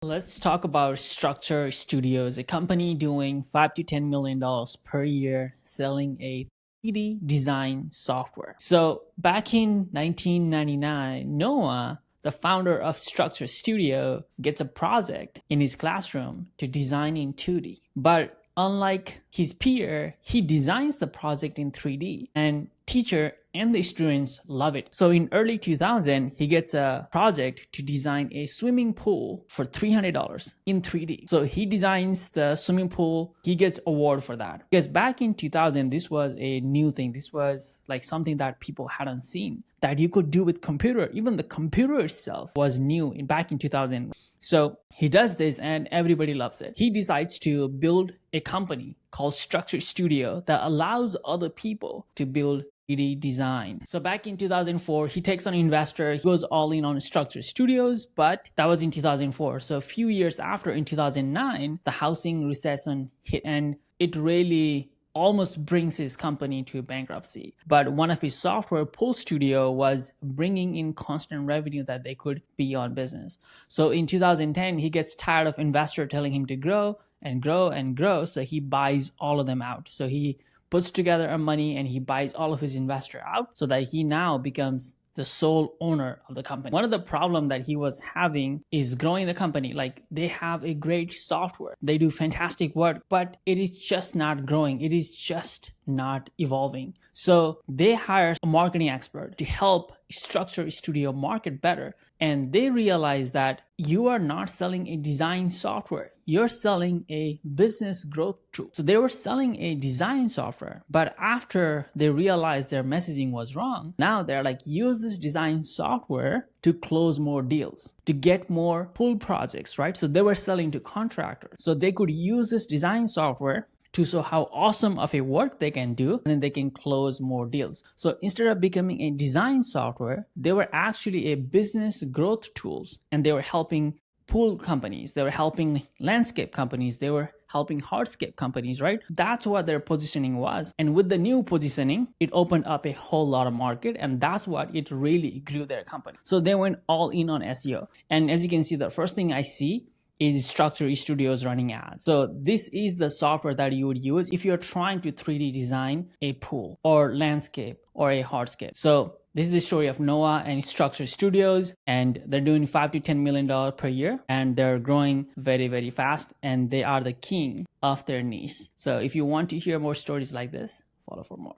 Let's talk about Structure Studios, a company doing $5 to $10 million per year selling a 3D design software. So back in 1999, Noah, the founder of Structure Studio, gets a project in his classroom to design in 2D. But unlike his peer, he designs the project in 3D, and teacher and the students love it. So in early 2000, he gets a project to design a swimming pool for $300 in 3D. So he designs the swimming pool. He gets award for that. Because back in 2000, this was a new thing. This was like something that people hadn't seen that you could do with computer. Even the computer itself was new back in 2000. So he does this and everybody loves it. He decides to build a company called Structure Studio that allows other people to build 3D design. So back in 2004, he takes on an investor. He goes all in on Structure Studios, but that was in 2004. So a few years after, in 2009, the housing recession hit and it really almost brings his company to bankruptcy. But one of his software, Pool Studio, was bringing in constant revenue that they could be on business. So in 2010, he gets tired of investor telling him to grow and grow and grow. So he buys all of them out. So he puts together a money and he buys all of his investor out so that he now becomes the sole owner of the company. One of the problems that he was having is growing the company. Like, they have a great software. They do fantastic work, but it is just not growing. It is just not evolving. So they hire a marketing expert to help Structure Studio market better. And they realize that you are not selling a design software. You're selling a business growth tool. So they were selling a design software, but after they realized their messaging was wrong, now they're like, use this design software to close more deals, to get more pool projects, right? So they were selling to contractors. So they could use this design software to show how awesome of a work they can do, and then they can close more deals. So instead of becoming a design software, they were actually a business growth tools, and they were helping pool companies, they were helping landscape companies, they were helping hardscape companies, right? That's what their positioning was. And with the new positioning, it opened up a whole lot of market, and that's what it really grew their company. So they went all in on SEO. And as you can see, the first thing I see is Structure Studios running ads. So this is the software that you would use if you're trying to 3D design a pool or landscape or a hardscape. So this is the story of Noah and Structure Studios, and they're doing $5 to $10 million per year, and they're growing very, very fast, and they are the king of their niche. So if you want to hear more stories like this, follow for more.